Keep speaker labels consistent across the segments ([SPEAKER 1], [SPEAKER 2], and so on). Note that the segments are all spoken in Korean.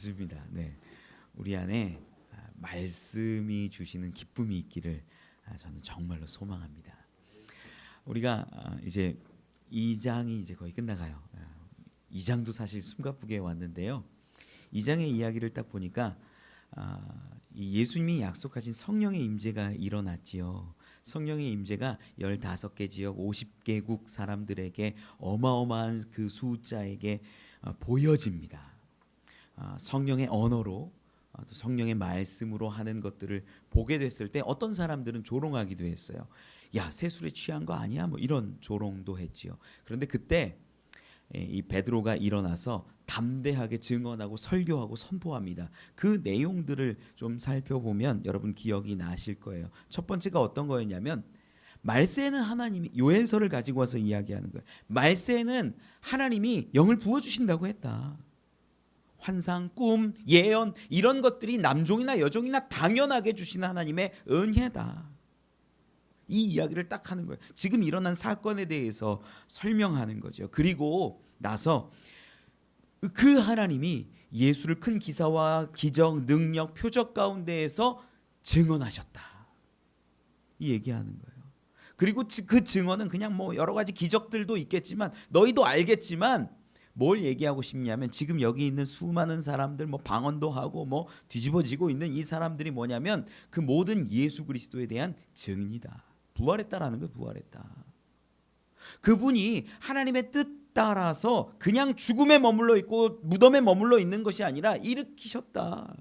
[SPEAKER 1] 좋습니다. 네, 우리 안에 말씀이 주시는 기쁨이 있기를 저는 정말로 소망합니다. 우리가 이제 2장이 이제 거의 끝나가요. 2장도 사실 숨가쁘게 왔는데요. 2장의 이야기를 딱 보니까 이 예수님이 약속하신 성령의 임재가 일어났지요. 성령의 임재가 15개 지역 50개국 사람들에게 어마어마한 그 숫자에게 보여집니다. 성령의 언어로 또 성령의 말씀으로 하는 것들을 보게 됐을 때 어떤 사람들은 조롱하기도 했어요. 야, 세술에 취한 거 아니야? 뭐 이런 조롱도 했지요. 그런데 그때 이 베드로가 일어나서 담대하게 증언하고 설교하고 선포합니다. 그 내용들을 좀 살펴보면 여러분 기억이 나실 거예요. 첫 번째가 어떤 거였냐면 말세에는 하나님이 요엘서를 가지고 와서 이야기하는 거예요. 말세에는 하나님이 영을 부어주신다고 했다. 환상, 꿈, 예언 이런 것들이 남종이나 여종이나 당연하게 주시는 하나님의 은혜다. 이 이야기를 딱 하는 거예요. 지금 일어난 사건에 대해서 설명하는 거죠. 그리고 나서 그 하나님이 예수를 큰 기사와 기적, 능력, 표적 가운데에서 증언하셨다. 이 얘기하는 거예요. 그리고 그 증언은 그냥 뭐 여러 가지 기적들도 있겠지만 너희도 알겠지만 뭘 얘기하고 싶냐면 지금 여기 있는 수많은 사람들 뭐 방언도 하고 뭐 뒤집어지고 있는 이 사람들이 뭐냐면 그 모든 예수 그리스도에 대한 증인이다. 부활했다라는 거예요. 부활했다. 그분이 하나님의 뜻 따라서 그냥 죽음에 머물러 있고 무덤에 머물러 있는 것이 아니라 일으키셨다.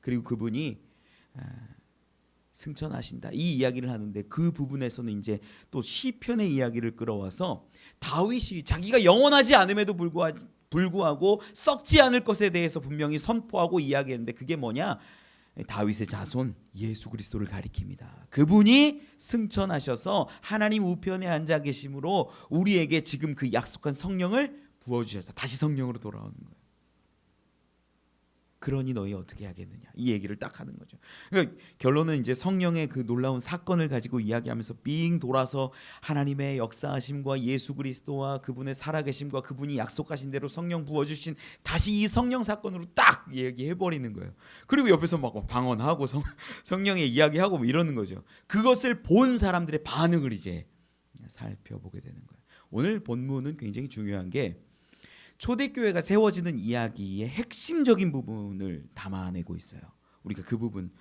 [SPEAKER 1] 그리고 그분이 승천하신다. 이 이야기를 하는데 그 부분에서는 이제 또 시편의 이야기를 끌어와서 다윗이 자기가 영원하지 않음에도 불구하고 썩지 않을 것에 대해서 분명히 선포하고 이야기했는데 그게 뭐냐? 다윗의 자손 예수 그리스도를 가리킵니다. 그분이 승천하셔서 하나님 우편에 앉아 계심으로 우리에게 지금 그 약속한 성령을 부어주셨다. 다시 성령으로 돌아오는 거예요. 그러니 너희 어떻게 하겠느냐 이 얘기를 딱 하는 거죠. 그러니까 결론은 이제 성령의 그 놀라운 사건을 가지고 이야기하면서 빙 돌아서 하나님의 역사하심과 예수 그리스도와 그분의 살아계심과 그분이 약속하신 대로 성령 부어주신 다시 이 성령 사건으로 딱 얘기해버리는 거예요. 그리고 옆에서 막 방언하고 성령의 이야기하고 뭐 이러는 거죠. 그것을 본 사람들의 반응을 이제 살펴보게 되는 거예요. 오늘 본문은 굉장히 중요한 게 초대교회가 세워지는 이야기의 핵심적인 부분을 담아내고 있어요. 우리가 그 부분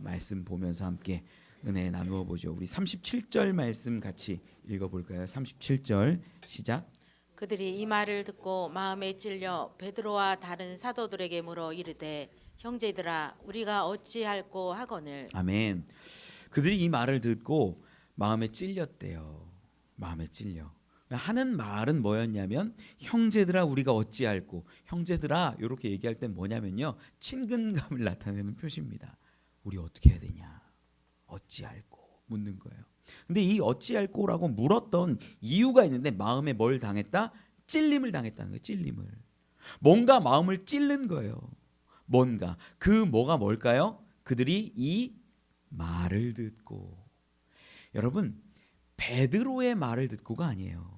[SPEAKER 1] 말씀 보면서 함께 은혜 나누어 보죠. 우리 37절 말씀 같이 읽어볼까요? 37절 시작.
[SPEAKER 2] 그들이 이 말을 듣고 마음에 찔려 베드로와 다른 사도들에게 물어 이르되 형제들아 우리가 어찌할꼬 하거늘.
[SPEAKER 1] 아멘. 그들이 이 말을 듣고 마음에 찔렸대요. 마음에 찔려. 하는 말은 뭐였냐면 형제들아 우리가 어찌할꼬. 형제들아 이렇게 얘기할 땐 뭐냐면요 친근감을 나타내는 표시입니다. 우리 어떻게 해야 되냐 어찌할꼬 묻는 거예요. 근데 이 어찌할꼬라고 물었던 이유가 있는데 마음에 뭘 당했다? 찔림을 당했다는 거예요. 찔림을. 뭔가 마음을 찔른 거예요. 뭔가 그 뭐가 뭘까요? 그들이 이 말을 듣고. 여러분 베드로의 말을 듣고가 아니에요.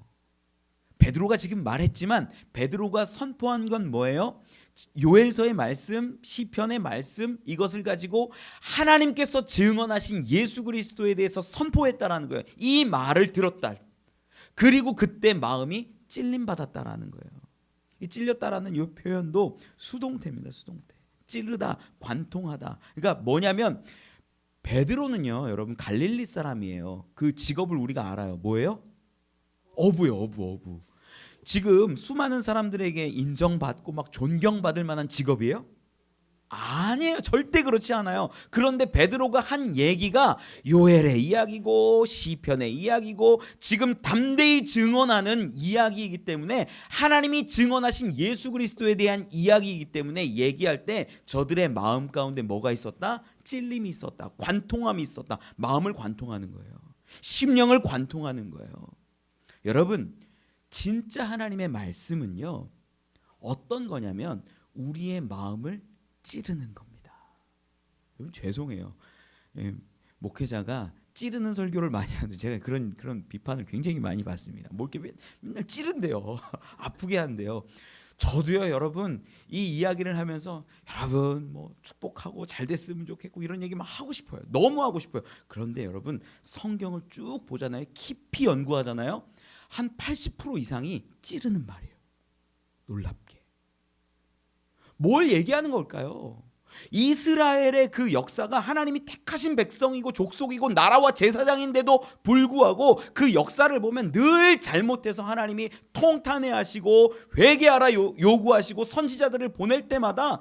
[SPEAKER 1] 베드로가 지금 말했지만 베드로가 선포한 건 뭐예요? 요엘서의 말씀, 시편의 말씀 이것을 가지고 하나님께서 증언하신 예수 그리스도에 대해서 선포했다라는 거예요. 이 말을 들었다. 그리고 그때 마음이 찔림받았다라는 거예요. 이 찔렸다라는 이 표현도 수동태입니다. 수동태. 찌르다, 관통하다. 그러니까 뭐냐면 베드로는요 여러분 갈릴리 사람이에요. 그 직업을 우리가 알아요. 뭐예요? 어부요. 어부. 지금 수많은 사람들에게 인정받고 막 존경받을 만한 직업이에요? 아니에요. 절대 그렇지 않아요. 그런데 베드로가 한 얘기가 요엘의 이야기고 시편의 이야기고 지금 담대히 증언하는 이야기이기 때문에 하나님이 증언하신 예수 그리스도에 대한 이야기이기 때문에 얘기할 때 저들의 마음 가운데 뭐가 있었다? 찔림이 있었다. 관통함이 있었다. 마음을 관통하는 거예요. 심령을 관통하는 거예요. 여러분 진짜 하나님의 말씀은요 어떤 거냐면 우리의 마음을 찌르는 겁니다. 여러분 죄송해요. 목회자가 찌르는 설교를 많이 하는데 제가 그런 비판을 굉장히 많이 받습니다. 뭐 이렇게 맨날 찌른대요. 아프게 한대요. 저도요 여러분 이 이야기를 하면서 여러분 뭐 축복하고 잘 됐으면 좋겠고 이런 얘기 막 하고 싶어요. 너무 하고 싶어요. 그런데 여러분 성경을 쭉 보잖아요. 깊이 연구하잖아요. 한 80% 이상이 찌르는 말이에요. 놀랍게. 뭘 얘기하는 걸까요? 이스라엘의 그 역사가 하나님이 택하신 백성이고 족속이고 나라와 제사장인데도 불구하고 그 역사를 보면 늘 잘못해서 하나님이 통탄해하시고 회개하라 요구하시고 선지자들을 보낼 때마다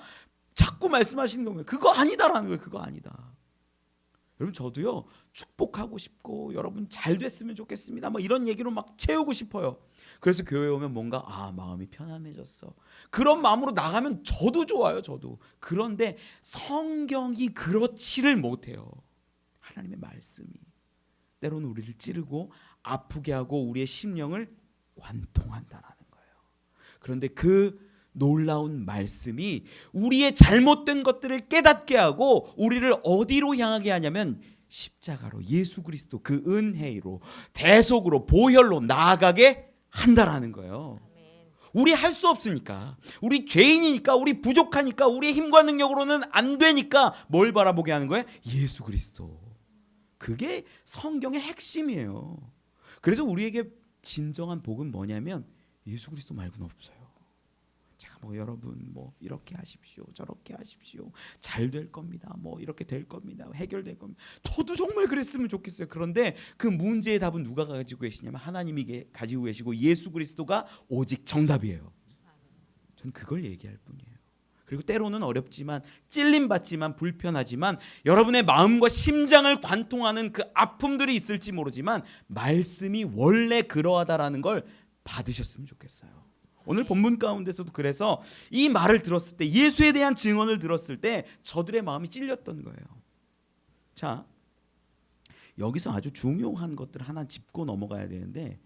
[SPEAKER 1] 자꾸 말씀하시는 거예요. 그거 아니다라는 거예요. 그거 아니다. 여러분 저도요 축복하고 싶고 여러분 잘 됐으면 좋겠습니다. 뭐 이런 얘기로 막 채우고 싶어요. 그래서 교회 오면 뭔가 마음이 편안해졌어. 그런 마음으로 나가면 저도 좋아요. 저도. 그런데 성경이 그렇지를 못해요. 하나님의 말씀이 때로는 우리를 찌르고 아프게 하고 우리의 심령을 관통한다라는 거예요. 그런데 그 놀라운 말씀이 우리의 잘못된 것들을 깨닫게 하고 우리를 어디로 향하게 하냐면 십자가로 예수 그리스도 그 은혜로 대속으로 보혈로 나아가게 한다라는 거예요. 우리 할 수 없으니까 우리 죄인이니까 우리 부족하니까 우리의 힘과 능력으로는 안 되니까 뭘 바라보게 하는 거예요? 예수 그리스도. 그게 성경의 핵심이에요. 그래서 우리에게 진정한 복은 뭐냐면 예수 그리스도 말고는 없어요. 제가 뭐 여러분 뭐 이렇게 하십시오 저렇게 하십시오 잘 될 겁니다 뭐 이렇게 될 겁니다 해결될 겁니다. 저도 정말 그랬으면 좋겠어요. 그런데 그 문제의 답은 누가 가지고 계시냐면 하나님이 가지고 계시고 예수 그리스도가 오직 정답이에요. 저는 그걸 얘기할 뿐이에요. 그리고 때로는 어렵지만 찔림받지만 불편하지만 여러분의 마음과 심장을 관통하는 그 아픔들이 있을지 모르지만 말씀이 원래 그러하다라는 걸 받으셨으면 좋겠어요. 오늘 본문 가운데서도 그래서 이 말을 들었을 때 예수에 대한 증언을 들었을 때 저들의 마음이 찔렸던 거예요. 자, 여기서 아주 중요한 것들 하나 짚고 넘어가야 되는데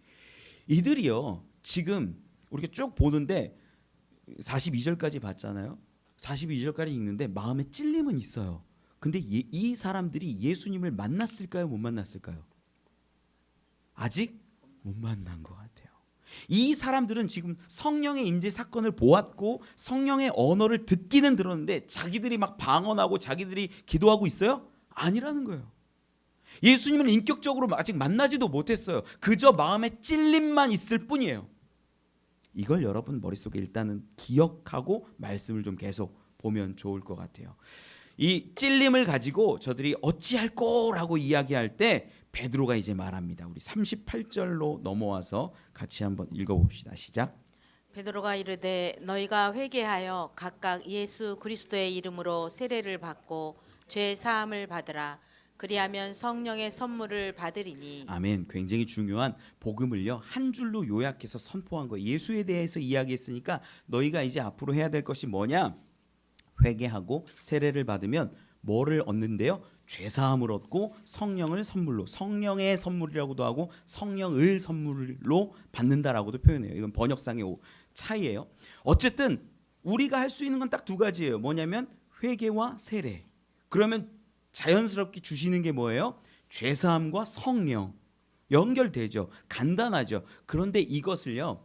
[SPEAKER 1] 이들이요 지금 우리가 쭉 보는데 42절까지 봤잖아요. 42절까지 읽는데 마음에 찔림은 있어요. 근데 이 사람들이 예수님을 만났을까요? 못 만났을까요? 아직 못 만난 것 같아요. 이 사람들은 지금 성령의 임재 사건을 보았고 성령의 언어를 듣기는 들었는데 자기들이 막 방언하고 자기들이 기도하고 있어요? 아니라는 거예요. 예수님을 인격적으로 아직 만나지도 못했어요. 그저 마음에 찔림만 있을 뿐이에요. 이걸 여러분 머릿속에 일단은 기억하고 말씀을 좀 계속 보면 좋을 것 같아요. 이 찔림을 가지고 저들이 어찌할꼬라고 이야기할 때 베드로가 이제 말합니다. 우리 38절로 넘어와서 같이 한번 읽어봅시다. 시작.
[SPEAKER 2] 베드로가 이르되 너희가 회개하여 각각 예수 그리스도의 이름으로 세례를 받고 죄 사함을 받으라. 그리하면 성령의 선물을 받으리니.
[SPEAKER 1] 아멘. 굉장히 중요한 복음을요 한 줄로 요약해서 선포한 거예요. 예수에 대해서 이야기했으니까 너희가 이제 앞으로 해야 될 것이 뭐냐? 회개하고 세례를 받으면 뭐를 얻는데요? 죄사함을 얻고 성령을 선물로, 성령의 선물이라고도 하고 성령을 선물로 받는다라고도 표현해요. 이건 번역상의 차이예요. 어쨌든 우리가 할 수 있는 건 딱 두 가지예요. 뭐냐면 회개와 세례. 그러면 자연스럽게 주시는 게 뭐예요? 죄사함과 성령. 연결되죠. 간단하죠. 그런데 이것을요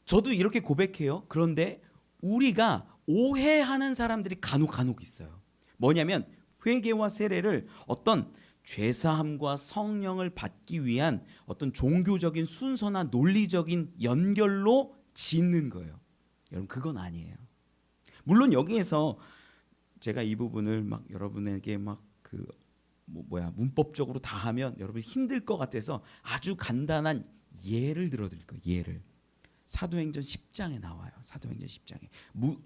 [SPEAKER 1] 저도 이렇게 고백해요. 그런데 우리가 오해하는 사람들이 간혹 있어요. 뭐냐면 회개와 세례를 어떤 죄사함과 성령을 받기 위한 어떤 종교적인 순서나 논리적인 연결로 짓는 거예요. 여러분 그건 아니에요. 물론 여기에서 제가 이 부분을 막 여러분에게 막 그 문법적으로 다 하면 여러분 힘들 것 같아서 아주 간단한 예를 들어드릴 거예요. 예를. 사도행전 10장에 나와요. 사도행전 10장에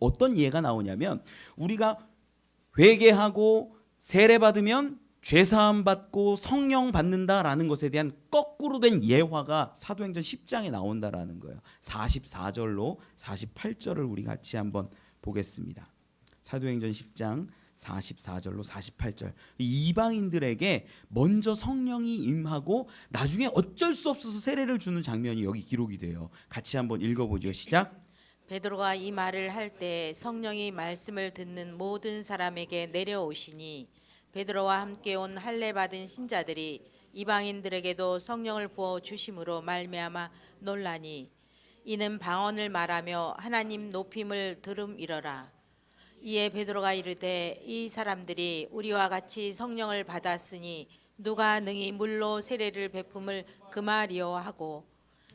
[SPEAKER 1] 어떤 예가 나오냐면 우리가 회개하고 세례 받으면 죄사함 받고 성령 받는다라는 것에 대한 거꾸로 된 예화가 사도행전 10장에 나온다라는 거예요. 44절로 48절을 우리 같이 한번 보겠습니다. 사도행전 10장 44절로 48절. 이방인들에게 먼저 성령이 임하고 나중에 어쩔 수 없어서 세례를 주는 장면이 여기 기록이 돼요. 같이 한번 읽어보죠. 시작.
[SPEAKER 2] 베드로가 이 말을 할 때 성령이 말씀을 듣는 모든 사람에게 내려오시니 베드로와 함께 온 할례 받은 신자들이 이방인들에게도 성령을 부어 주심으로 말미암아 놀라니 이는 방언을 말하며 하나님 높임을 들음이러라. 이에 베드로가 이르되 이 사람들이 우리와 같이 성령을 받았으니 누가 능히 물로 세례를 베품을 금하리요 하고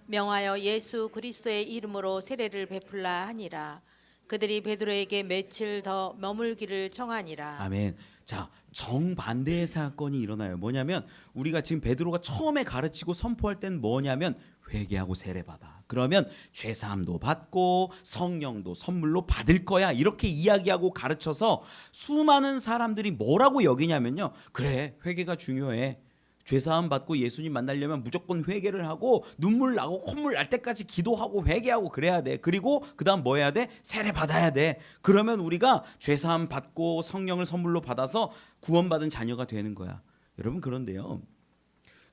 [SPEAKER 2] 명하여 예수 그리스도의 이름으로 세례를 베풀라 하니라. 그들이 베드로에게 며칠 더 머물기를 청하니라.
[SPEAKER 1] 아멘. 자, 정반대의 사건이 일어나요. 뭐냐면 우리가 지금 베드로가 처음에 가르치고 선포할 때는 뭐냐면 회개하고 세례받아. 그러면 죄사함도 받고 성령도 선물로 받을 거야. 이렇게 이야기하고 가르쳐서 수많은 사람들이 뭐라고 여기냐면요. 그래, 회개가 중요해. 죄사함 받고 예수님 만나려면 무조건 회개를 하고 눈물 나고 콧물 날 때까지 기도하고 회개하고 그래야 돼. 그리고 그다음 뭐 해야 돼? 세례 받아야 돼. 그러면 우리가 죄사함 받고 성령을 선물로 받아서 구원받은 자녀가 되는 거야. 여러분, 그런데요,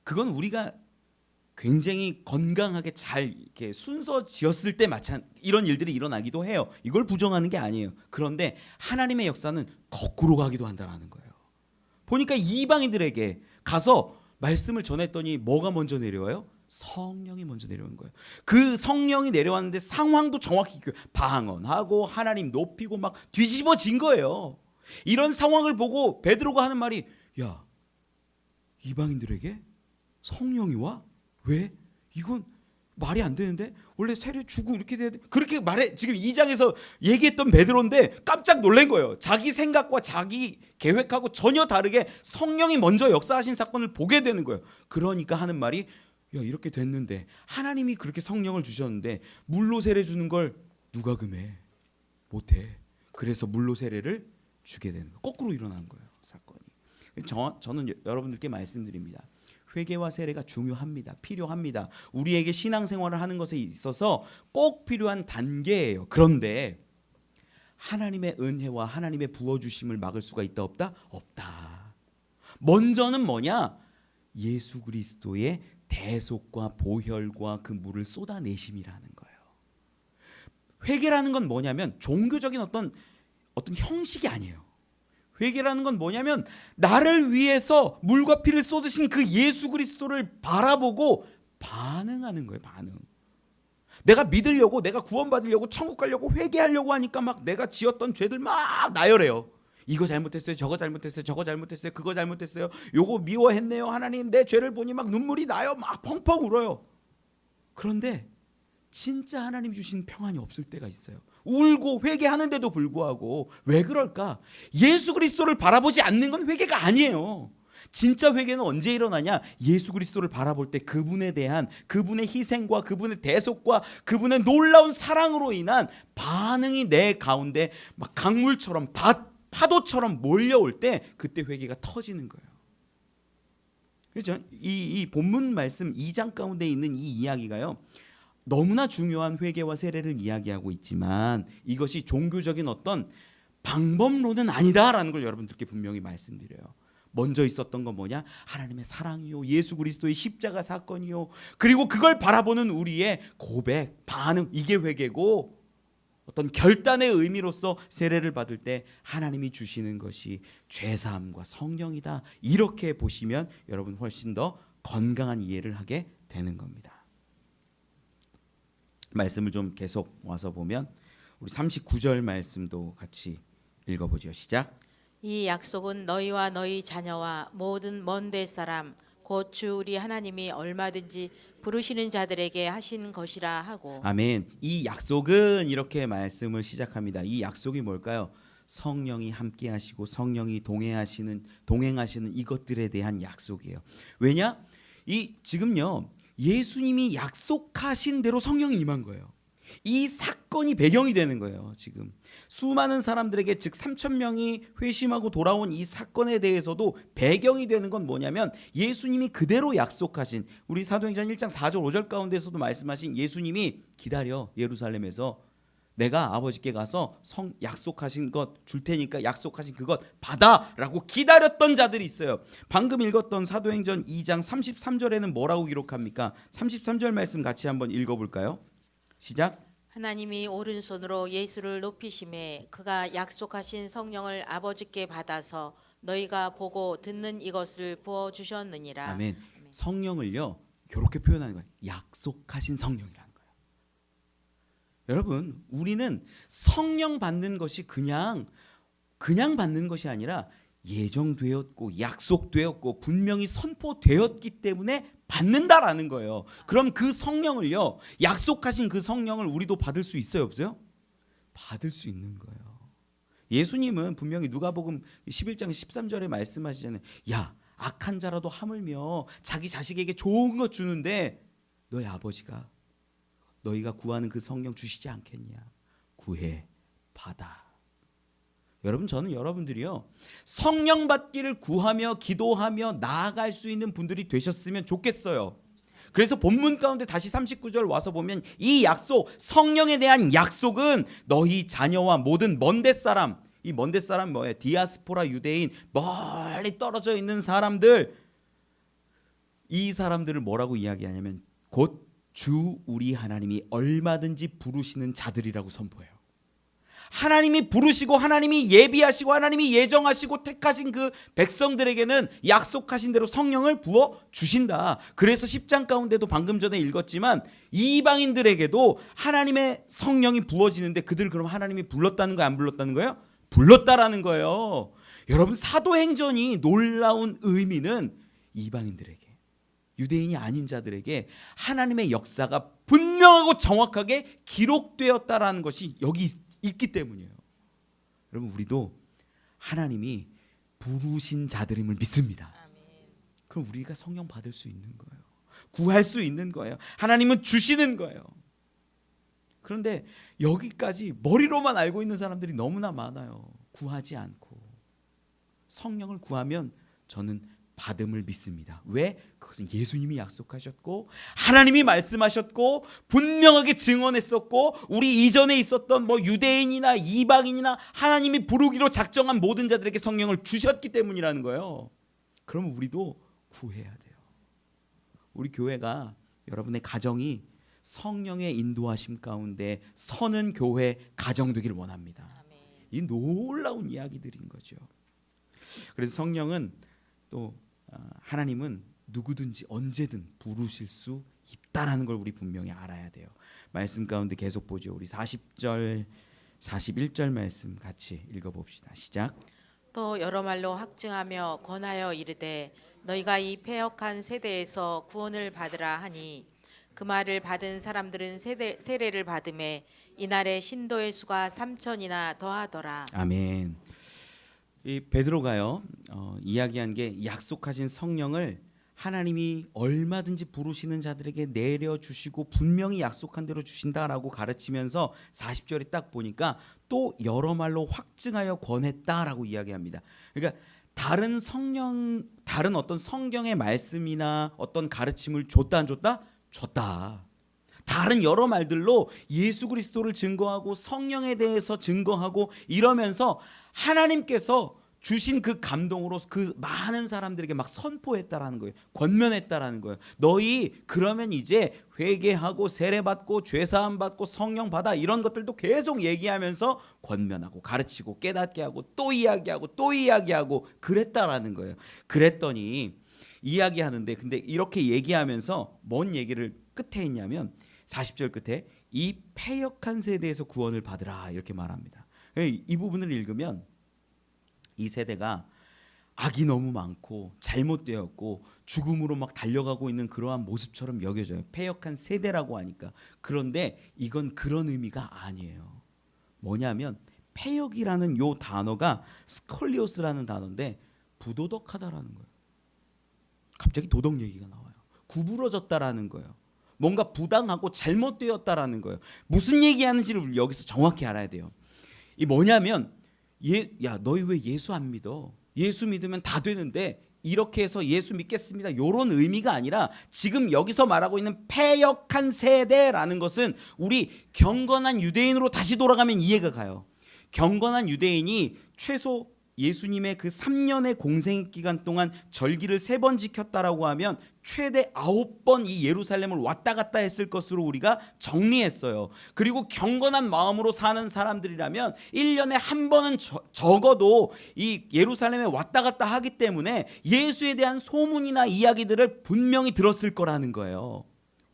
[SPEAKER 1] 그건 우리가 굉장히 건강하게 잘 이렇게 순서 지었을 때 이런 일들이 일어나기도 해요. 이걸 부정하는 게 아니에요. 그런데 하나님의 역사는 거꾸로 가기도 한다는 거예요. 보니까 이방인들에게 가서 말씀을 전했더니 뭐가 먼저 내려와요? 성령이 먼저 내려오는 거예요. 그 성령이 내려왔는데 상황도 정확히 방언하고 하나님 높이고 막 뒤집어진 거예요. 이런 상황을 보고 베드로가 하는 말이, 야, 이방인들에게 성령이 와? 왜? 이건 말이 안 되는데? 원래 세례 주고 이렇게 돼야 돼. 그렇게 말해. 지금 2장에서 얘기했던 베드로인데 깜짝 놀란 거예요. 자기 생각과 자기 계획하고 전혀 다르게 성령이 먼저 역사하신 사건을 보게 되는 거예요. 그러니까 하는 말이, 야, 이렇게 됐는데 하나님이 그렇게 성령을 주셨는데 물로 세례 주는 걸 누가 금해? 못해. 그래서 물로 세례를 주게 되는 거예요. 거꾸로 일어난 거예요, 사건이. 저는 여러분들께 말씀드립니다. 회개와 세례가 중요합니다. 필요합니다. 우리에게 신앙생활을 하는 것에 있어서 꼭 필요한 단계예요. 그런데 하나님의 은혜와 하나님의 부어주심을 막을 수가 있다 없다? 없다. 먼저는 뭐냐? 예수 그리스도의 대속과 보혈과 그 물을 쏟아내심이라는 거예요. 회개라는 건 뭐냐면 종교적인 어떤 형식이 아니에요. 회개라는 건 뭐냐면 나를 위해서 물과 피를 쏟으신 그 예수 그리스도를 바라보고 반응하는 거예요. 반응. 내가 믿으려고, 내가 구원받으려고, 천국 가려고, 회개하려고 하니까 막 내가 지었던 죄들 막 나열해요. 이거 잘못했어요, 저거 잘못했어요, 저거 잘못했어요, 그거 잘못했어요, 요거 미워했네요, 하나님 내 죄를 보니 막 눈물이 나요, 막 펑펑 울어요. 그런데 진짜 하나님 주신 평안이 없을 때가 있어요. 울고 회개하는데도 불구하고. 왜 그럴까? 예수 그리스도를 바라보지 않는 건 회개가 아니에요. 진짜 회개는 언제 일어나냐? 예수 그리스도를 바라볼 때 그분에 대한, 그분의 희생과 그분의 대속과 그분의 놀라운 사랑으로 인한 반응이 내 가운데 막 강물처럼 파도처럼 몰려올 때 그때 회개가 터지는 거예요. 그렇죠? 이 본문 말씀 2장 가운데 있는 이 이야기가요, 너무나 중요한 회개와 세례를 이야기하고 있지만 이것이 종교적인 어떤 방법론은 아니다라는 걸 여러분들께 분명히 말씀드려요. 먼저 있었던 건 뭐냐? 하나님의 사랑이요, 예수 그리스도의 십자가 사건이요, 그리고 그걸 바라보는 우리의 고백, 반응, 이게 회개고, 어떤 결단의 의미로서 세례를 받을 때 하나님이 주시는 것이 죄사함과 성령이다. 이렇게 보시면 여러분 훨씬 더 건강한 이해를 하게 되는 겁니다. 말씀을 좀 계속 와서 보면 우리 39절 말씀도 같이 읽어보죠. 시작.
[SPEAKER 2] 이 약속은 너희와 너희 자녀와 모든 먼데 사람 곧 주 우리 하나님이 얼마든지 부르시는 자들에게 하신 것이라 하고.
[SPEAKER 1] 아멘. 이 약속은 이렇게 말씀을 시작합니다. 이 약속이 뭘까요? 성령이 함께 하시고 성령이 동행하시는 이것들에 대한 약속이에요. 왜냐? 지금요, 예수님이 약속하신 대로 성령이 임한 거예요. 이 사건이 배경이 되는 거예요. 지금 수많은 사람들에게, 즉 3,000명이 회심하고 돌아온 이 사건에 대해서도 배경이 되는 건 뭐냐면 예수님이 그대로 약속하신, 우리 사도행전 1장 4절 5절 가운데서도 말씀하신, 예수님이 기다려, 예루살렘에서 내가 아버지께 가서 약속하신 것 줄 테니까 약속하신 그것 받아라고 기다렸던 자들이 있어요. 방금 읽었던 사도행전 2장 33절에는 뭐라고 기록합니까? 33절 말씀 같이 한번 읽어볼까요? 시작.
[SPEAKER 2] 하나님이 오른손으로 예수를 높이심에 그가 약속하신 성령을 아버지께 받아서 너희가 보고 듣는 이것을 부어 주셨느니라.
[SPEAKER 1] 아멘. 성령을요, 이렇게 표현하는 거예요. 약속하신 성령이라는 거예요. 여러분, 우리는 성령 받는 것이 그냥 받는 것이 아니라 예정되었고 약속되었고 분명히 선포되었기 때문에 받는다라는 거예요. 그럼 그 성령을요, 약속하신 그 성령을 우리도 받을 수 있어요, 없어요? 받을 수 있는 거예요. 예수님은 분명히 누가복음 11장 13절에 말씀하시잖아요. 야, 악한 자라도 하물며 자기 자식에게 좋은 것 주는데 너희 아버지가 너희가 구하는 그 성령 주시지 않겠냐? 구해, 받아. 여러분, 저는 여러분들이요, 성령 받기를 구하며 기도하며 나아갈 수 있는 분들이 되셨으면 좋겠어요. 그래서 본문 가운데 다시 39절 와서 보면 이 약속, 성령에 대한 약속은 너희 자녀와 모든 먼데 사람, 이 먼데 사람 뭐예요? 디아스포라 유대인, 멀리 떨어져 있는 사람들, 이 사람들을 뭐라고 이야기하냐면 곧 주 우리 하나님이 얼마든지 부르시는 자들이라고 선포해요. 하나님이 부르시고 하나님이 예비하시고 하나님이 예정하시고 택하신 그 백성들에게는 약속하신 대로 성령을 부어 주신다. 그래서 10장 가운데도 방금 전에 읽었지만 이방인들에게도 하나님의 성령이 부어지는데 그들 그럼 하나님이 불렀다는 거예요? 안 불렀다는 거예요? 불렀다라는 거예요. 여러분, 사도행전이 놀라운 의미는 이방인들에게, 유대인이 아닌 자들에게 하나님의 역사가 분명하고 정확하게 기록되었다라는 것이 여기 있기 때문이에요. 여러분, 우리도 하나님이 부르신 자들임을 믿습니다. 그럼 우리가 성령 받을 수 있는 거예요. 구할 수 있는 거예요. 하나님은 주시는 거예요. 그런데 여기까지 머리로만 알고 있는 사람들이 너무나 많아요. 구하지 않고. 성령을 구하면 저는 받음을 믿습니다. 왜? 그것은 예수님이 약속하셨고 하나님이 말씀하셨고 분명하게 증언했었고 우리 이전에 있었던 유대인이나 이방인이나 하나님이 부르기로 작정한 모든 자들에게 성령을 주셨기 때문이라는 거예요. 그러면 우리도 구해야 돼요. 우리 교회가, 여러분의 가정이 성령의 인도하심 가운데 서는 교회 가정 되기를 원합니다. 이 놀라운 이야기들인 거죠. 그래서 성령은 또 하나님은 누구든지 언제든 부르실 수 있다라는 걸 우리 분명히 알아야 돼요. 말씀 가운데 계속 보죠. 우리 40절 41절 말씀 같이 읽어봅시다. 시작.
[SPEAKER 2] 또 여러 말로 확증하며 권하여 이르되 너희가 이 패역한 세대에서 구원을 받으라 하니 그 말을 받은 사람들은 세례를 받음에 이날에 신도의 수가 3,000이나 더하더라.
[SPEAKER 1] 아멘. 이 베드로가요 이야기한 게 약속하신 성령을 하나님이 얼마든지 부르시는 자들에게 내려주시고 분명히 약속한 대로 주신다라고 가르치면서 40절에 딱 보니까 또 여러 말로 확증하여 권했다라고 이야기합니다. 그러니까 다른 어떤 성경의 말씀이나 어떤 가르침을 줬다 안 줬다? 줬다. 다른 여러 말들로 예수 그리스도를 증거하고 성령에 대해서 증거하고 이러면서 하나님께서 주신 그 감동으로 그 많은 사람들에게 막 선포했다라는 거예요. 권면했다라는 거예요. 너희 그러면 이제 회개하고 세례받고 죄사함 받고 성령 받아, 이런 것들도 계속 얘기하면서 권면하고 가르치고 깨닫게 하고 또 이야기하고 또 이야기하고 그랬다라는 거예요. 그랬더니 이야기하는데 근데 이렇게 얘기하면서 뭔 얘기를 끝에 했냐면 40절 끝에 이 패역한 세대에서 구원을 받으라 이렇게 말합니다. 이 부분을 읽으면 이 세대가 악이 너무 많고 잘못되었고 죽음으로 막 달려가고 있는 그러한 모습처럼 여겨져요. 패역한 세대라고 하니까. 그런데 이건 그런 의미가 아니에요. 뭐냐면 패역이라는 요 단어가 스콜리오스라는 단어인데 부도덕하다라는 거예요. 갑자기 도덕 얘기가 나와요. 구부러졌다라는 거예요. 뭔가 부당하고 잘못되었다라는 거예요. 무슨 얘기하는지를 여기서 정확히 알아야 돼요. 이 뭐냐면 야 너희 왜 예수 안 믿어? 예수 믿으면 다 되는데 이렇게 해서 예수 믿겠습니다. 이런 의미가 아니라 지금 여기서 말하고 있는 패역한 세대라는 것은 우리 경건한 유대인으로 다시 돌아가면 이해가 가요. 경건한 유대인이 최소 예수님의 그 3년의 공생 기간 동안 절기를 3번 지켰다라고 하면 최대 9번 이 예루살렘을 왔다 갔다 했을 것으로 우리가 정리했어요. 그리고 경건한 마음으로 사는 사람들이라면 1년에 한 번은 적어도 이 예루살렘에 왔다 갔다 하기 때문에 예수에 대한 소문이나 이야기들을 분명히 들었을 거라는 거예요.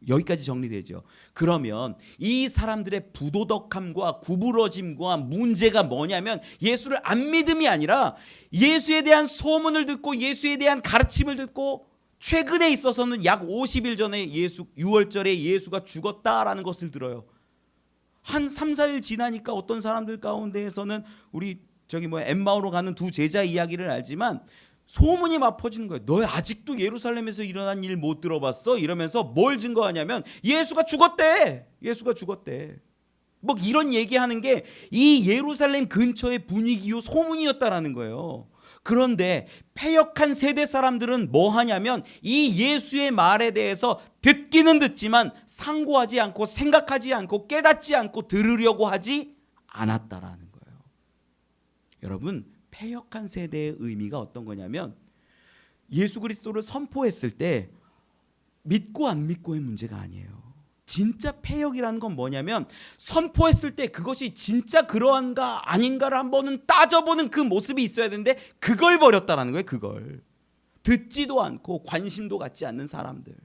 [SPEAKER 1] 여기까지 정리되죠. 그러면 이 사람들의 부도덕함과 구부러짐과 문제가 뭐냐면 예수를 안 믿음이 아니라 예수에 대한 소문을 듣고 예수에 대한 가르침을 듣고 최근에 있어서는 약 50일 전에 유월절에 예수가 죽었다라는 것을 들어요. 한 3, 4일 지나니까 어떤 사람들 가운데에서는 우리 엠마오로 가는 두 제자 이야기를 알지만 소문이 막 퍼지는 거예요. 너 아직도 예루살렘에서 일어난 일 못 들어봤어? 이러면서 뭘 증거하냐면 예수가 죽었대. 예수가 죽었대. 뭐 이런 얘기하는 게 이 예루살렘 근처의 분위기요 소문이었다라는 거예요. 그런데 패역한 세대 사람들은 뭐 하냐면 이 예수의 말에 대해서 듣기는 듣지만 상고하지 않고 생각하지 않고 깨닫지 않고 들으려고 하지 않았다라는 거예요. 여러분, 패역한 세대의 의미가 어떤 거냐면 예수 그리스도를 선포했을 때 믿고 안 믿고의 문제가 아니에요. 진짜 패역이라는 건 뭐냐면 선포했을 때 그것이 진짜 그러한가 아닌가를 한번은 따져보는 그 모습이 있어야 되는데 그걸 버렸다라는 거예요. 그걸 듣지도 않고 관심도 갖지 않는 사람들.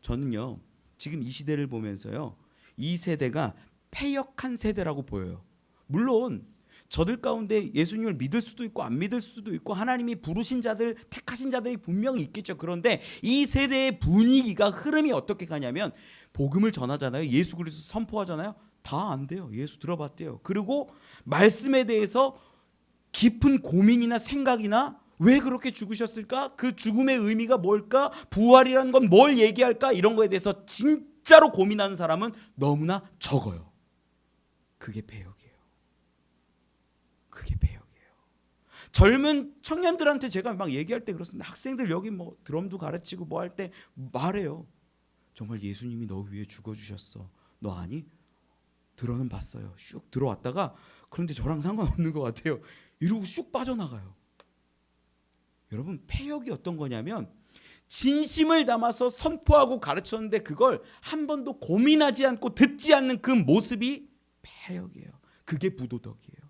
[SPEAKER 1] 저는요 지금 이 시대를 보면서요 이 세대가 패역한 세대라고 보여요. 물론 저들 가운데 예수님을 믿을 수도 있고 안 믿을 수도 있고 하나님이 부르신 자들, 택하신 자들이 분명히 있겠죠. 그런데 이 세대의 분위기가 흐름이 어떻게 가냐면 복음을 전하잖아요. 예수 그리스도 선포하잖아요. 다 안 돼요. 예수 들어봤대요. 그리고 말씀에 대해서 깊은 고민이나 생각이나 왜 그렇게 죽으셨을까? 그 죽음의 의미가 뭘까? 부활이라는 건 뭘 얘기할까? 이런 거에 대해서 진짜로 고민하는 사람은 너무나 적어요. 그게 패역이에요. 그게 패역이에요. 젊은 청년들한테 제가 막 얘기할 때 그렇습니다. 학생들 여기 뭐 드럼도 가르치고 뭐 할 때 말해요. 정말 예수님이 너 위해 죽어주셨어. 너 아니? 들어는 봤어요. 슉 들어왔다가 그런데 저랑 상관없는 것 같아요. 이러고 슉 빠져나가요. 여러분, 패역이 어떤 거냐면 진심을 담아서 선포하고 가르쳤는데 그걸 한 번도 고민하지 않고 듣지 않는 그 모습이 패역이에요. 그게 부도덕이에요.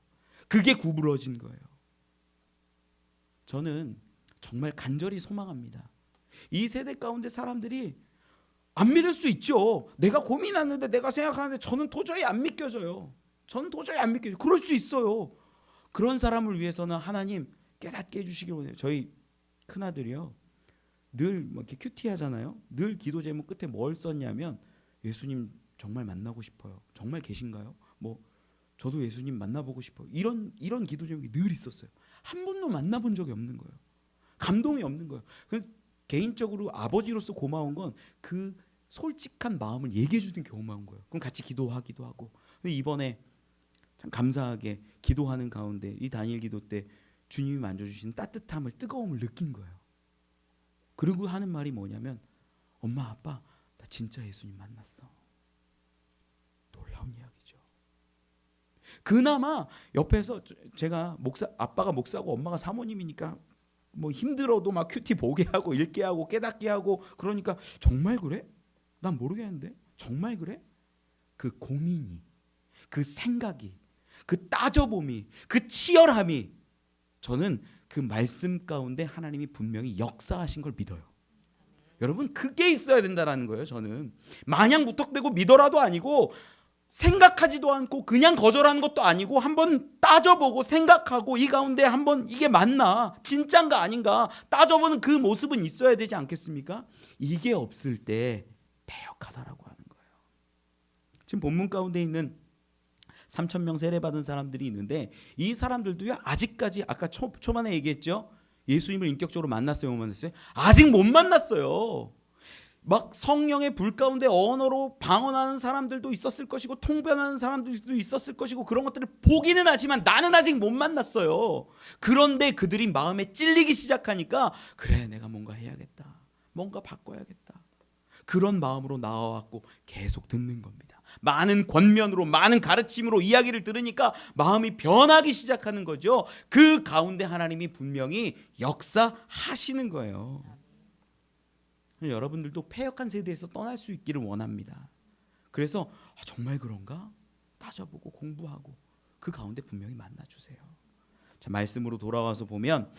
[SPEAKER 1] 그게 구부러진 거예요. 저는 정말 간절히 소망합니다. 이 세대 가운데 사람들이 안 믿을 수 있죠. 내가 고민하는데 내가 생각하는데 저는 도저히 안 믿겨져요. 저는 도저히 안 믿겨져요. 그럴 수 있어요. 그런 사람을 위해서는 하나님 깨닫게 해주시길 원해요. 저희 큰아들이요. 늘 뭐 이렇게 큐티 하잖아요. 늘 기도 제목 끝에 뭘 썼냐면 예수님 정말 만나고 싶어요. 정말 계신가요? 뭐 저도 예수님 만나보고 싶어요. 이런 기도 제목이 늘 있었어요. 한 번도 만나본 적이 없는 거예요. 감동이 없는 거예요. 개인적으로 아버지로서 고마운 건 그 솔직한 마음을 얘기해 주는 게 고마운 거예요. 그럼 같이 기도하기도 하고. 이번에 참 감사하게 기도하는 가운데 이 다니엘 기도 때 주님이 만져주신 따뜻함을, 뜨거움을 느낀 거예요. 그리고 하는 말이 뭐냐면 엄마 아빠 나 진짜 예수님 만났어. 놀라운 이야기죠. 그나마 옆에서 제가 아빠가 목사고 엄마가 사모님이니까 뭐 힘들어도 막 큐티 보게 하고 읽게 하고 깨닫게 하고 그러니까 정말 그래? 난 모르겠는데 정말 그래? 그 고민이, 그 생각이, 그 따져봄이, 그 치열함이 저는 그 말씀 가운데 하나님이 분명히 역사하신 걸 믿어요. 여러분 그게 있어야 된다는 거예요. 저는 마냥 무턱대고 믿어라도 아니고 생각하지도 않고 그냥 거절하는 것도 아니고 한번 따져보고 생각하고 이 가운데 한번 이게 맞나? 진짠가 아닌가? 따져보는 그 모습은 있어야 되지 않겠습니까? 이게 없을 때 패역하다라고 하는 거예요. 지금 본문 가운데 있는 3,000명 세례받은 사람들이 있는데 이 사람들도요 아직까지 아까 초반에 얘기했죠. 예수님을 인격적으로 만났어요, 못 만났어요? 아직 못 만났어요. 막 성령의 불 가운데 언어로 방언하는 사람들도 있었을 것이고 통변하는 사람들도 있었을 것이고 그런 것들을 보기는 하지만 나는 아직 못 만났어요. 그런데 그들이 마음에 찔리기 시작하니까 그래 내가 뭔가 해야겠다. 뭔가 바꿔야겠다. 그런 마음으로 나와왔고 계속 듣는 겁니다. 많은 권면으로 많은 가르침으로 이야기를 들으니까 마음이 변하기 시작하는 거죠. 그 가운데 하나님이 분명히 역사하시는 거예요. 여러분들도 패역한 세대에서 떠날 수 있기를 원합니다. 그래서 정말 그런가? 따져보고 공부하고 그 가운데 분명히 만나주세요. 자, 말씀으로 돌아와서 보면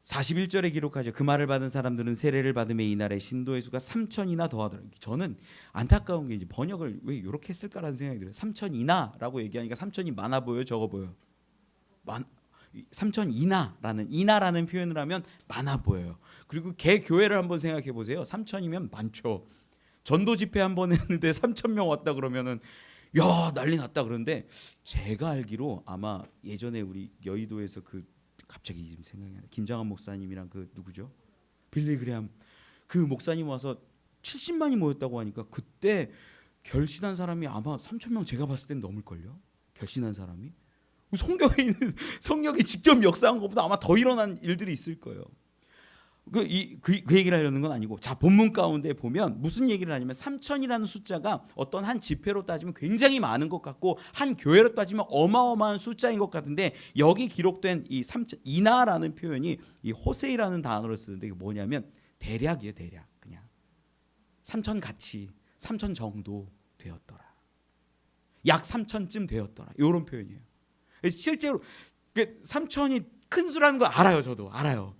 [SPEAKER 1] 41절에 기록하죠. 그 말을 받은 사람들은 세례를 받음에 이날에 신도의 수가 3천이나 더하더라고요. 저는 안타까운 게 이제 번역을 왜 이렇게 했을까라는 생각이 들어요. 3천이나라고 얘기하니까 3천이 많아 보여요, 적어 보여요? 3천이나라는 이나라는 표현을 하면 많아 보여요. 그리고 개 교회를 한번 생각해 보세요. 3천이면 많죠. 전도 집회 한번 했는데 3천 명 왔다 그러면은 야 난리 났다. 그런데 제가 알기로 아마 예전에 우리 여의도에서 그 갑자기 지금 생각이 나. 김장한 목사님이랑 그 누구죠? 빌리그레함 그 목사님 와서 70만이 모였다고 하니까 그때 결신한 사람이 아마 3천 명 제가 봤을 땐 넘을걸요. 결신한 사람이 성경에 있는 성령이 직접 역사한 것보다 아마 더 일어난 일들이 있을 거예요. 그 얘기를 하려는 건 아니고, 자 본문 가운데 보면 무슨 얘기를 하냐면 3천이라는 숫자가 어떤 한 집회로 따지면 굉장히 많은 것 같고 한 교회로 따지면 어마어마한 숫자인 것 같은데, 여기 기록된 이 3천 이나라는 표현이 이 호세이라는 단어를 쓰는데 이게 뭐냐면 대략이에요. 대략 그냥 3천 같이 3천 정도 되었더라. 약 3천쯤 되었더라. 이런 표현이에요. 실제로 3천이 큰 수라는 거 알아요. 저도 알아요.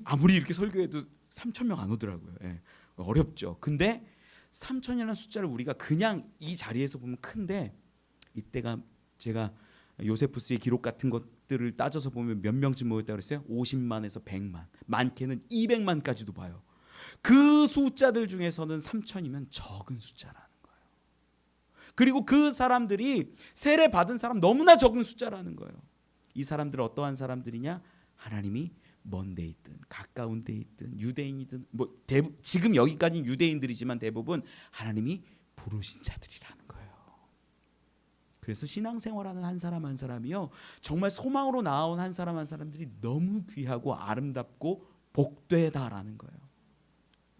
[SPEAKER 1] 아무리 이렇게 설교해도 3천 명 안 오더라고요. 예, 어렵죠. 근데 3천이라는 숫자를 우리가 그냥 이 자리에서 보면 큰데, 이때가 제가 요세푸스의 기록 같은 것들을 따져서 보면 몇 명쯤 모였다고 그랬어요? 50만에서 100만, 많게는 200만까지도 봐요. 그 숫자들 중에서는 3천이면 적은 숫자라는 거예요. 그리고 그 사람들이 세례 받은 사람 너무나 적은 숫자라는 거예요. 이 사람들은 어떠한 사람들이냐? 하나님이 먼 데 있든 가까운 데 있든 유대인이든 지금 여기까지는 유대인들이지만 대부분 하나님이 부르신 자들이라는 거예요. 그래서 신앙생활하는 한 사람 한 사람이요, 정말 소망으로 나온 한 사람 한 사람들이 너무 귀하고 아름답고 복되다라는 거예요.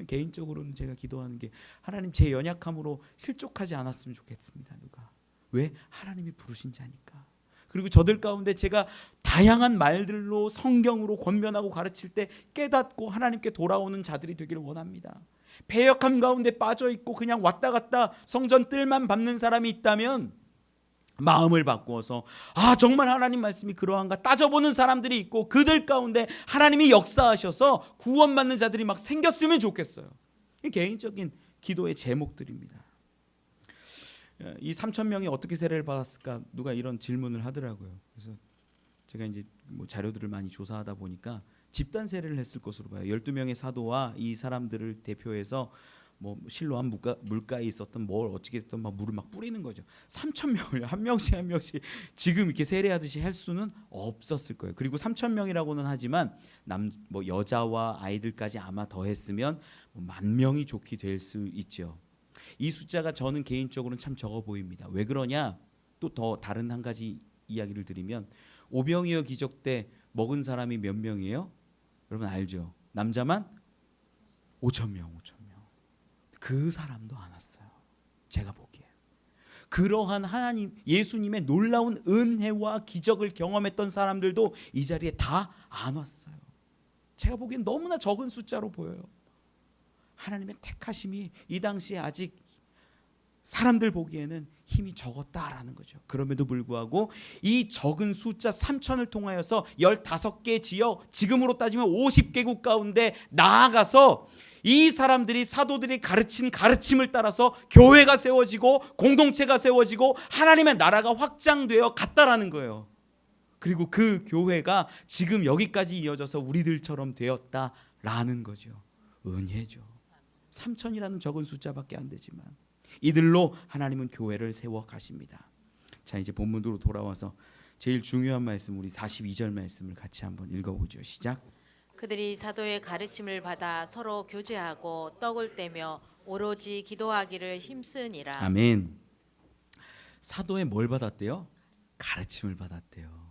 [SPEAKER 1] 개인적으로는 제가 기도하는 게, 하나님 제 연약함으로 실족하지 않았으면 좋겠습니다. 누가? 왜? 하나님이 부르신 자니까. 그리고 저들 가운데 제가 다양한 말들로 성경으로 권면하고 가르칠 때 깨닫고 하나님께 돌아오는 자들이 되기를 원합니다. 패역함 가운데 빠져있고 그냥 왔다 갔다 성전 뜰만 밟는 사람이 있다면 마음을 바꾸어서 정말 하나님 말씀이 그러한가 따져보는 사람들이 있고, 그들 가운데 하나님이 역사하셔서 구원받는 자들이 막 생겼으면 좋겠어요. 이게 개인적인 기도의 제목들입니다. 이 3천 명이 어떻게 세례를 받았을까? 누가 이런 질문을 하더라고요. 그래서 제가 이제 자료들을 많이 조사하다 보니까 집단 세례를 했을 것으로 봐요. 12명의 사도와 이 사람들을 대표해서 실로암 물가에 있었던 뭘 어떻게 했던 막 물을 막 뿌리는 거죠. 3천 명을 한 명씩 한 명씩 지금 이렇게 세례하듯이 할 수는 없었을 거예요. 그리고 3천 명이라고는 하지만 여자와 아이들까지 아마 더했으면 10,000명이 좋게 될 수 있죠. 이 숫자가 저는 개인적으로는 참 적어 보입니다. 왜 그러냐? 또 더 다른 한 가지 이야기를 드리면, 오병이어 기적 때 먹은 사람이 몇 명이에요? 여러분 알죠? 남자만 5,000명. 그 사람도 안 왔어요. 제가 보기에. 그러한 하나님 예수님의 놀라운 은혜와 기적을 경험했던 사람들도 이 자리에 다 안 왔어요. 제가 보기엔 너무나 적은 숫자로 보여요. 하나님의 택하심이 이 당시에 아직 사람들 보기에는 힘이 적었다라는 거죠. 그럼에도 불구하고 이 적은 숫자 3천을 통하여서 15개 지역, 지금으로 따지면 50개국 가운데 나아가서 이 사람들이, 사도들이 가르친 가르침을 따라서 교회가 세워지고 공동체가 세워지고 하나님의 나라가 확장되어 갔다라는 거예요. 그리고 그 교회가 지금 여기까지 이어져서 우리들처럼 되었다라는 거죠. 은혜죠. 3천이라는 적은 숫자밖에 안 되지만 이들로 하나님은 교회를 세워 가십니다. 자, 이제 본문으로 돌아와서 제일 중요한 말씀, 우리 42절 말씀을 같이 한번 읽어보죠. 시작.
[SPEAKER 2] 그들이 사도의 가르침을 받아 서로 교제하고 떡을 떼며 오로지 기도하기를 힘쓰니라.
[SPEAKER 1] 아멘. 사도의 뭘 받았대요? 가르침을 받았대요.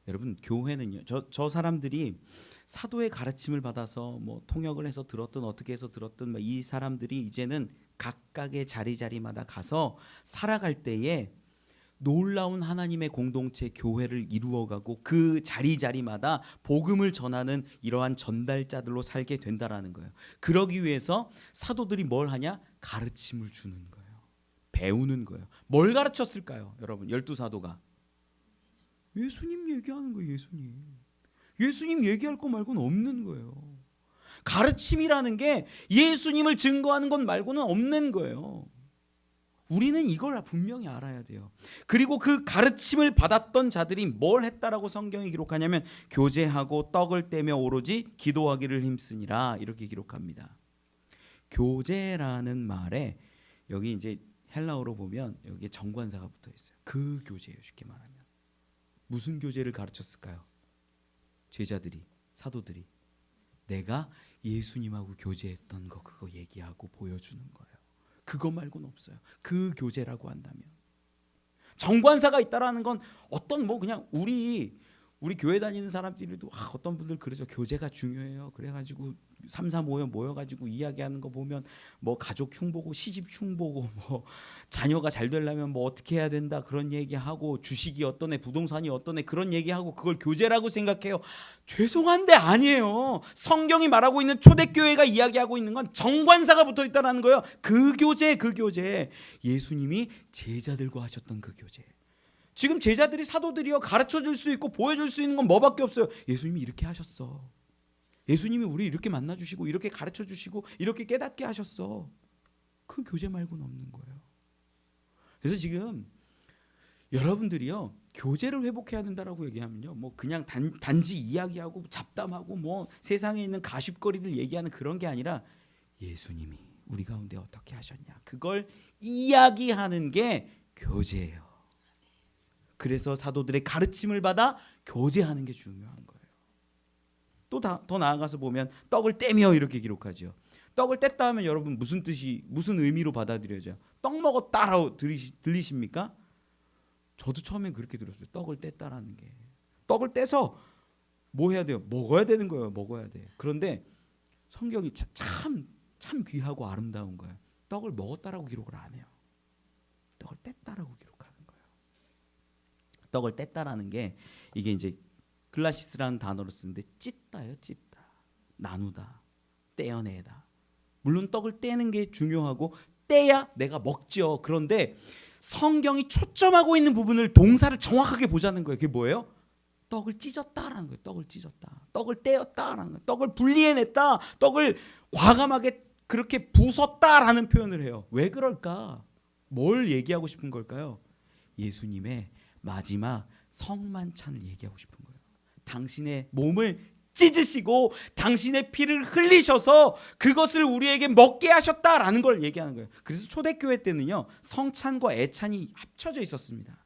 [SPEAKER 1] 여러분, 교회는요, 저 사람들이 사도의 가르침을 받아서 통역을 해서 들었든 어떻게 해서 들었든 이 사람들이 이제는 각각의 자리마다 가서 살아갈 때에 놀라운 하나님의 공동체 교회를 이루어가고 그 자리마다 복음을 전하는 이러한 전달자들로 살게 된다라는 거예요. 그러기 위해서 사도들이 뭘 하냐? 가르침을 주는 거예요. 배우는 거예요. 뭘 가르쳤을까요? 여러분, 12사도가 예수님 얘기하는 거예요. 예수님 얘기할 거 말고는 없는 거예요. 가르침이라는 게 예수님을 증거하는 것 말고는 없는 거예요. 우리는 이걸 분명히 알아야 돼요. 그리고 그 가르침을 받았던 자들이 뭘 했다라고 성경이 기록하냐면 교제하고 떡을 떼며 오로지 기도하기를 힘쓰니라 이렇게 기록합니다. 교제라는 말에 여기 이제 헬라어로 보면 여기에 정관사가 붙어 있어요. 그 교제예요. 쉽게 말하면 무슨 교제를 가르쳤을까요? 제자들이, 사도들이 내가 예수님하고 교제했던 거 그거 얘기하고 보여주는 거예요. 그거 말고는 없어요. 그 교제라고 한다면 정관사가 있다라는 건 어떤 뭐 그냥 우리 교회 다니는 사람들도 어떤 분들 그러죠. 교제가 중요해요. 그래가지고 3, 4 모여가지고 이야기하는 거 보면 뭐 가족 흉보고 시집 흉보고 뭐 자녀가 잘 되려면 뭐 어떻게 해야 된다 그런 얘기하고 주식이 어떠네 부동산이 어떠네 그런 얘기하고 그걸 교제라고 생각해요. 죄송한데 아니에요. 성경이 말하고 있는 초대교회가 이야기하고 있는 건 정관사가 붙어 있다는 거예요. 그 교제 예수님이 제자들과 하셨던 그 교제. 지금 제자들이 사도들이요 가르쳐줄 수 있고 보여줄 수 있는 건 뭐밖에 없어요. 예수님이 이렇게 하셨어. 예수님이 우리 이렇게 만나주시고 이렇게 가르쳐주시고 이렇게 깨닫게 하셨어. 그 교제 말고는 없는 거예요. 그래서 지금 여러분들이요 교제를 회복해야 된다라고 얘기하면요 뭐 그냥 단지 이야기하고 잡담하고 뭐 세상에 있는 가십거리들 얘기하는 그런 게 아니라 예수님이 우리 가운데 어떻게 하셨냐 그걸 이야기하는 게 교제예요. 그래서 사도들의 가르침을 받아 교제하는 게 중요한 거예요. 또 더 나아가서 보면 떡을 떼며 이렇게 기록하죠. 떡을 뗐다 하면 여러분 무슨 의미로 받아들여져요? 떡 먹었다라고 들리십니까? 저도 처음엔 그렇게 들었어요. 떡을 뗐다라는 게. 떡을 떼서 뭐 해야 돼요? 먹어야 되는 거예요. 먹어야 돼. 그런데 성경이 참 귀하고 아름다운 거예요. 떡을 먹었다라고 기록을 안 해요. 떡을 뗐다라고 기록하는 거예요. 떡을 뗐다라는 게 이게 이제 글라시스라는 단어로 쓰는데 찢다요, 찢다. 나누다. 떼어내다. 물론 떡을 떼는 게 중요하고 떼야 내가 먹죠. 그런데 성경이 초점하고 있는 부분을 동사를 정확하게 보자는 거예요. 그게 뭐예요? 떡을 찢었다라는 거예요. 떡을 찢었다. 떡을 떼었다라는 거예요. 떡을 분리해냈다. 떡을 과감하게 그렇게 부쉈다라는 표현을 해요. 왜 그럴까? 뭘 얘기하고 싶은 걸까요? 예수님의 마지막 성만찬을 얘기하고 싶은 거예요. 당신의 몸을 찢으시고 당신의 피를 흘리셔서 그것을 우리에게 먹게 하셨다라는 걸 얘기하는 거예요. 그래서 초대교회 때는요 성찬과 애찬이 합쳐져 있었습니다.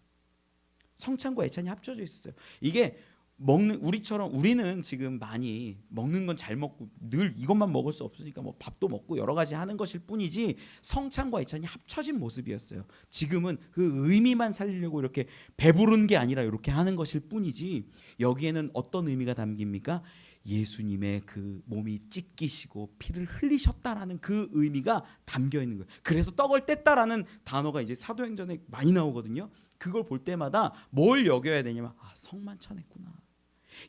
[SPEAKER 1] 성찬과 애찬이 합쳐져 있었어요. 이게 우리는 지금 많이 먹는 건 잘 먹고 늘 이것만 먹을 수 없으니까 뭐 밥도 먹고 여러 가지 하는 것일 뿐이지 성찬과 애찬이 합쳐진 모습이었어요. 지금은 그 의미만 살리려고 이렇게 배부른 게 아니라 이렇게 하는 것일 뿐이지 여기에는 어떤 의미가 담깁니까? 예수님의 그 몸이 찢기시고 피를 흘리셨다라는 그 의미가 담겨 있는 거예요. 그래서 떡을 뗐다라는 단어가 이제 사도행전에 많이 나오거든요. 그걸 볼 때마다 뭘 여겨야 되냐면 성만찬했구나.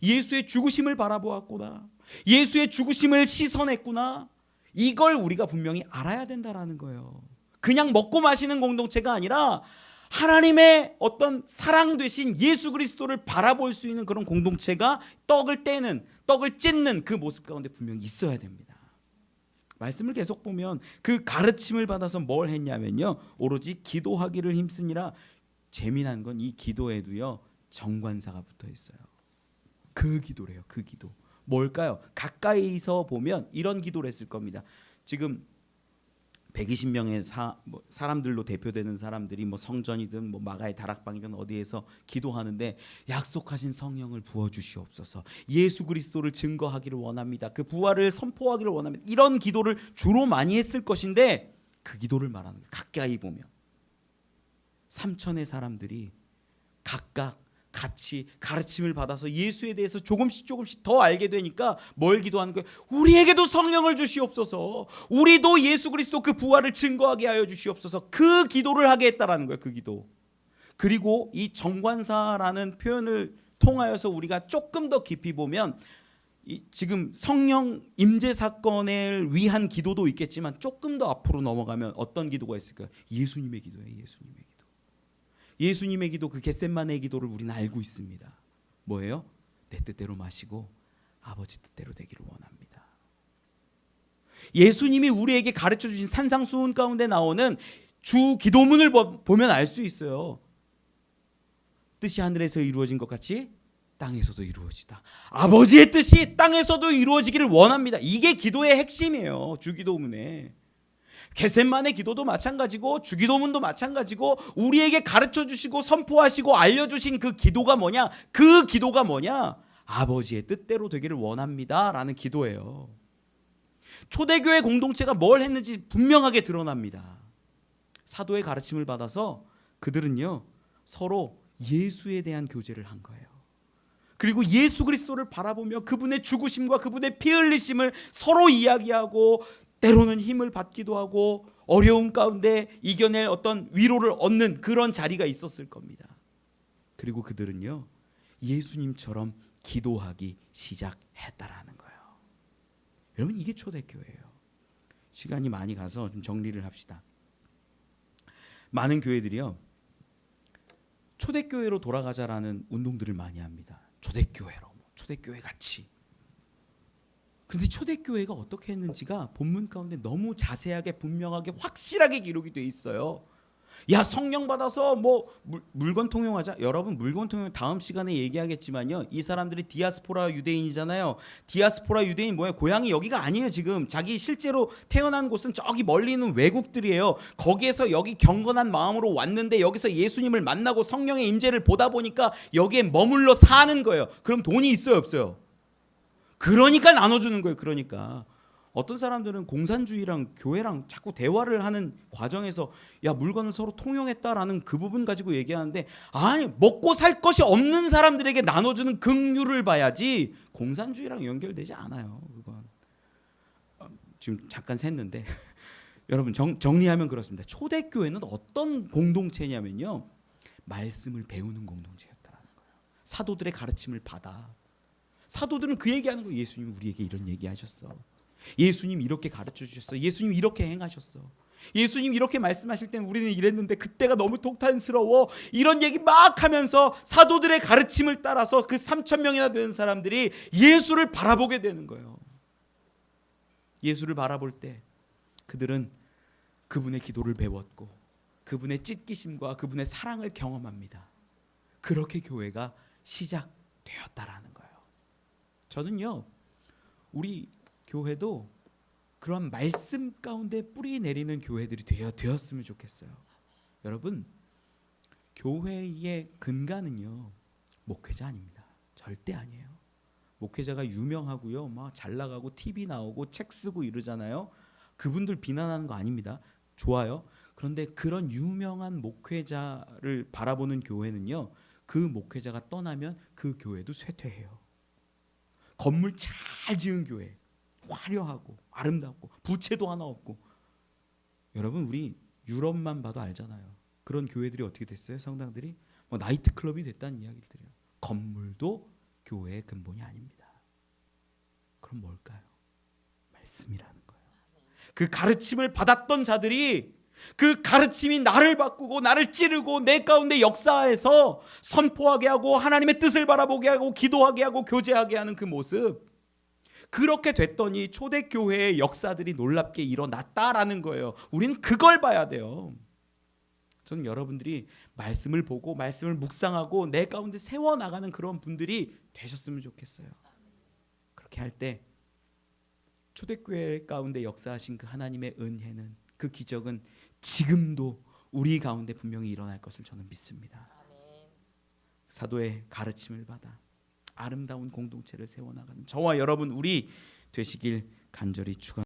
[SPEAKER 1] 예수의 죽으심을 바라보았구나. 예수의 죽으심을 시선했구나. 이걸 우리가 분명히 알아야 된다라는 거예요. 그냥 먹고 마시는 공동체가 아니라 하나님의 어떤 사랑 되신 예수 그리스도를 바라볼 수 있는 그런 공동체가 떡을 떼는, 떡을 찢는 그 모습 가운데 분명히 있어야 됩니다. 말씀을 계속 보면 그 가르침을 받아서 뭘 했냐면요 오로지 기도하기를 힘쓰니라. 재미난 건 이 기도에도요 정관사가 붙어 있어요. 그 기도래요. 그 기도 뭘까요? 가까이서 보면 이런 기도를 했을 겁니다. 지금 120명의 사람들로 대표되는 사람들이 뭐 성전이든 뭐 마가의 다락방이든 어디에서 기도하는데 약속하신 성령을 부어주시옵소서. 예수 그리스도를 증거하기를 원합니다. 그 부활을 선포하기를 원합니다. 이런 기도를 주로 많이 했을 것인데 그 기도를 말하는 거예요. 가까이 보면 3천의 사람들이 각각 같이 가르침을 받아서 예수에 대해서 조금씩 더 알게 되니까 뭘 기도하는 거예요? 우리에게도 성령을 주시옵소서. 우리도 예수 그리스도 그 부활을 증거하게 하여 주시옵소서. 그 기도를 하게 했다라는 거예요. 그 기도. 그리고 이 정관사라는 표현을 통하여서 우리가 조금 더 깊이 보면 지금 성령 임재 사건을 위한 기도도 있겠지만 조금 더 앞으로 넘어가면 어떤 기도가 있을까요? 예수님의 기도예요. 예수님의 기도. 예수님의 기도, 그 겟셋마네 기도를 우리는 알고 있습니다. 뭐예요? 내 뜻대로 마시고 아버지 뜻대로 되기를 원합니다. 예수님이 우리에게 가르쳐 주신 산상수훈 가운데 나오는 주 기도문을 보면 알 수 있어요. 뜻이 하늘에서 이루어진 것 같이 땅에서도 이루어지다. 아버지의 뜻이 땅에서도 이루어지기를 원합니다. 이게 기도의 핵심이에요. 주기도문에. 겟셋만의 기도도 마찬가지고 주기도문도 마찬가지고 우리에게 가르쳐 주시고 선포하시고 알려주신 그 기도가 뭐냐? 그 기도가 뭐냐? 아버지의 뜻대로 되기를 원합니다 라는 기도예요. 초대교회 공동체가 뭘 했는지 분명하게 드러납니다. 사도의 가르침을 받아서 그들은요 서로 예수에 대한 교제를 한 거예요. 그리고 예수 그리스도를 바라보며 그분의 죽으심과 그분의 피 흘리심을 서로 이야기하고 때로는 힘을 받기도 하고 어려움 가운데 이겨낼 어떤 위로를 얻는 그런 자리가 있었을 겁니다. 그리고 그들은요 예수님처럼 기도하기 시작했다라는 거예요. 여러분 이게 초대교회예요. 시간이 많이 가서 좀 정리를 합시다. 많은 교회들이요 초대교회로 돌아가자라는 운동들을 많이 합니다. 초대교회로, 초대교회 같이. 그런데 초대교회가 어떻게 했는지가 본문 가운데 너무 자세하게 분명하게 확실하게 기록이 돼 있어요. 야 성령 받아서 뭐 물건 통용하자. 여러분 물건 통용 다음 시간에 얘기하겠지만요. 이 사람들이 디아스포라 유대인이잖아요. 디아스포라 유대인 뭐예요? 고향이 여기가 아니에요. 지금 자기 실제로 태어난 곳은 저기 멀리 있는 외국들이에요. 거기에서 여기 경건한 마음으로 왔는데 여기서 예수님을 만나고 성령의 임재를 보다 보니까 여기에 머물러 사는 거예요. 그럼 돈이 있어요 없어요? 그러니까 나눠주는 거예요. 그러니까 어떤 사람들은 공산주의랑 교회랑 자꾸 대화를 하는 과정에서 야 물건을 서로 통용했다라는 그 부분 가지고 얘기하는데 아니 먹고 살 것이 없는 사람들에게 나눠주는 긍휼을 봐야지 공산주의랑 연결되지 않아요. 그건 지금 잠깐 샜는데 여러분 정리하면 그렇습니다. 초대교회는 어떤 공동체냐면요 말씀을 배우는 공동체였다라는 거예요. 사도들의 가르침을 받아. 사도들은 그 얘기하는 거예요. 예수님이 우리에게 이런 얘기하셨어. 예수님 이렇게 가르쳐 주셨어. 예수님 이렇게 행하셨어. 예수님 이렇게 말씀하실 때는 우리는 이랬는데 그때가 너무 독탄스러워. 이런 얘기 막 하면서 사도들의 가르침을 따라서 그 3,000명이나 되는 사람들이 예수를 바라보게 되는 거예요. 예수를 바라볼 때 그들은 그분의 기도를 배웠고 그분의 찢기심과 그분의 사랑을 경험합니다. 그렇게 교회가 시작되었다라는 거예요. 저는요 우리 교회도 그런 말씀 가운데 뿌리 내리는 교회들이 되었으면 좋겠어요. 여러분 교회의 근간은요 목회자 아닙니다. 절대 아니에요. 목회자가 유명하고요 막 잘 나가고 TV 나오고 책 쓰고 이러잖아요. 그분들 비난하는 거 아닙니다. 좋아요. 그런데 그런 유명한 목회자를 바라보는 교회는요 그 목회자가 떠나면 그 교회도 쇠퇴해요. 건물 잘 지은 교회 화려하고 아름답고 부채도 하나 없고 여러분 우리 유럽만 봐도 알잖아요. 그런 교회들이 어떻게 됐어요? 성당들이 뭐 나이트클럽이 됐다는 이야기들이에요. 건물도 교회의 근본이 아닙니다. 그럼 뭘까요? 말씀이라는 거예요. 그 가르침을 받았던 자들이 그 가르침이 나를 바꾸고 나를 찌르고 내 가운데 역사에서 선포하게 하고 하나님의 뜻을 바라보게 하고 기도하게 하고 교제하게 하는 그 모습 그렇게 됐더니 초대교회의 역사들이 놀랍게 일어났다라는 거예요. 우리는 그걸 봐야 돼요. 저는 여러분들이 말씀을 보고 말씀을 묵상하고 내 가운데 세워나가는 그런 분들이 되셨으면 좋겠어요. 그렇게 할 때 초대교회 가운데 역사하신 그 하나님의 은혜는 그 기적은 지금도 우리 가운데 분명히 일어날 것을 저는 믿습니다. 사도의 가르침을 받아 아름다운 공동체를 세워나가는 저와 여러분 우리 되시길 간절히 축원합니다.